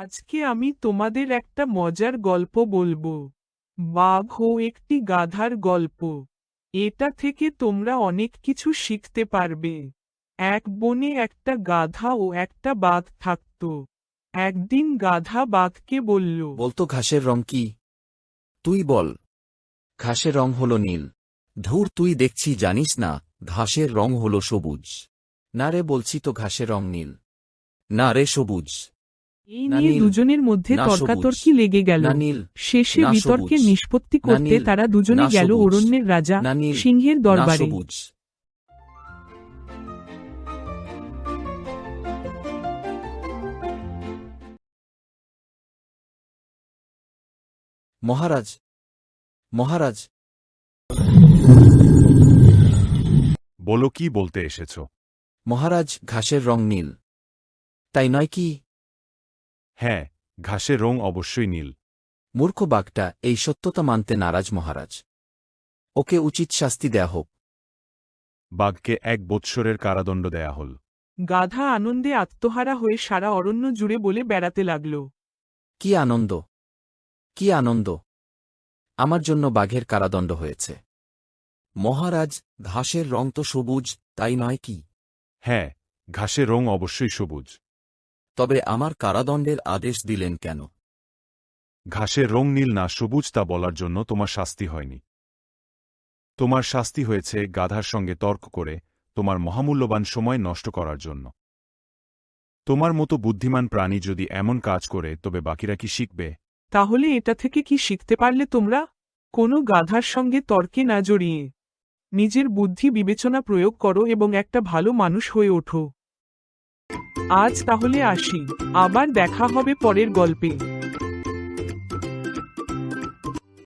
আজকে আমি তোমাদের একটা মজার গল্প বলবো। বাঘ ও একটি গাধার গল্প। এটা থেকে তোমরা অনেক কিছু শিখতে পারবে। এক বনে একটা গাধা ও একটা বাঘ থাকতো। একদিন গাধা বাঘকে বলল, বলতো ঘাসের রং কি? তুই বল। ঘাসের রং হলো নীল। ধুর, তুই দেখছি জানিস না, ঘাসের রং হলো সবুজ। না রে, বলছি তো ঘাসের রং নীল। না রে, সবুজ। এই না নিয়ে নীল, দুজনের মধ্যে না তর্কাতর্কি সবুজ, লেগে গেল। না নীল, শেষে না বিতর্কের সবুজ, নিষ্পত্তি না করতে নীল, তারা দুজনে না গেল সবুজ, অরণ্যের রাজা না নীল, সিংহের না দরবারে। সবুজ। মহারাজ, মহারাজ, বলো, কি বলতে এসেছ? মহারাজ, ঘাসের রং নীল, তাই নয় কি? হ্যাঁ, ঘাসের রং অবশ্যই নীল। মূর্খ বাঘটা এই সত্যতা মানতে নারাজ মহারাজ। ওকে উচিত শাস্তি দেয়া হোক। বাঘকে 1 বৎসরের কারাদণ্ড দেয়া হল। গাধা আনন্দে আত্মহারা হয়ে সারা অরণ্য জুড়ে বলে বেড়াতে লাগল। কি আনন্দ, কি আনন্দ! আমার জন্য বাঘের কারাদণ্ড হয়েছে। মহারাজ, ঘাসের রং তো সবুজ, তাই নয় কি? হ্যাঁ, ঘাসের রং অবশ্যই সবুজ। তবে আমার কারাদণ্ডের আদেশ দিলেন কেন? ঘাসের রং নীল না সবুজ তা বলার জন্য তোমার শাস্তি হয়নি। তোমার শাস্তি হয়েছে গাধার সঙ্গে তর্ক করে তোমার মহামূল্যবান সময় নষ্ট করার জন্য। তোমার মতো বুদ্ধিমান প্রাণী যদি এমন কাজ করে তবে বাকিরা কি শিখবে? তাহলে এটা থেকে কি শিখতে পারলে তোমরা? কোনো গাধার সঙ্গে তর্কে না জড়িয়ে নিজের বুদ্ধি বিবেচনা প্রয়োগ করো এবং একটা ভালো মানুষ হয়ে ওঠো। আজ তাহলে আসি, আবার দেখা হবে পরের গল্পে।